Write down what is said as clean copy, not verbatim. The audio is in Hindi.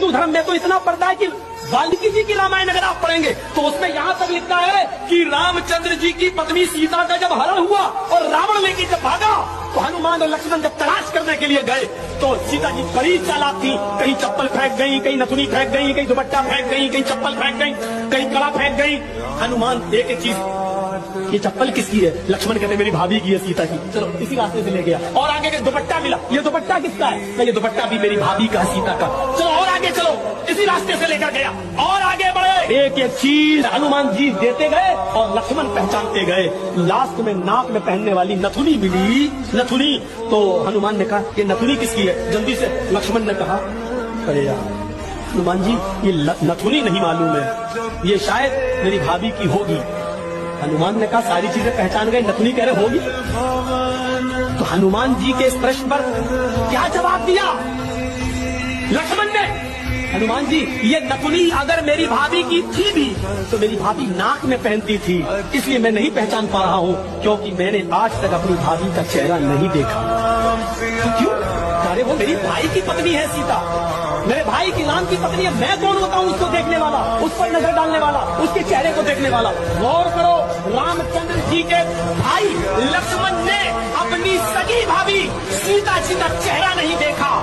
हिंदू धर्म में तो इतना पर्दा है कि वाल्मीकि जी की रामायण अगर आप पढ़ेंगे तो उसमें यहाँ तक लिखा है कि रामचंद्र जी की पत्नी सीता का जब हरण हुआ और रावण लेके जब भागा तो हनुमान और लक्ष्मण जब तलाश करने के लिए गए तो सीता जी बड़ी चालाक थी। कहीं चप्पल फेंक गई, कहीं नथुनी फेंक गई, कहीं दुपट्टा फेंक गई, कहीं चप्पल फेंक गई, कहीं कड़ा फेंक गई। हनुमान एक एक चीज, ये चप्पल किसकी है? लक्ष्मण कहते मेरी भाभी की है सीता की। चलो इसी रास्ते से ले गया। और आगे के दुपट्टा मिला, ये दुपट्टा किसका है? ये दुपट्टा भी मेरी भाभी का, सीता का। चलो और आगे चलो, इसी रास्ते से लेकर गया और आगे बढ़े। एक एक चीज हनुमान जी देते गए और लक्ष्मण पहचानते गए। लास्ट में नाक में पहनने वाली नथुनी मिली, नथुनी। तो हनुमान ने कहा ये नथुनी किसकी है? जल्दी से लक्ष्मण ने कहा अरे यार हनुमान जी ये नथुनी नहीं मालूम है, ये शायद मेरी भाभी की होगी। हनुमान ने कहा सारी चीजें पहचान गए, नथुनी कह रहे होगी। तो हनुमान जी के इस प्रश्न पर क्या जवाब दिया लक्ष्मण ने? हनुमान जी ये नथुनी अगर मेरी भाभी की थी भी तो मेरी भाभी नाक में पहनती थी, इसलिए मैं नहीं पहचान पा रहा हूँ, क्योंकि मैंने आज तक अपनी भाभी का चेहरा नहीं देखा। तो क्यों? अरे वो मेरी भाई की पत्नी है सीता, मेरे भाई की राम की पत्नी है। मैं कौन होता हूँ उसको देखने वाला, उस पर नजर डालने वाला, उसके चेहरे को देखने वाला? गौर करो, रामचंद्र जी के भाई लक्ष्मण ने अपनी सगी भाभी सीता जी का चेहरा नहीं देखा।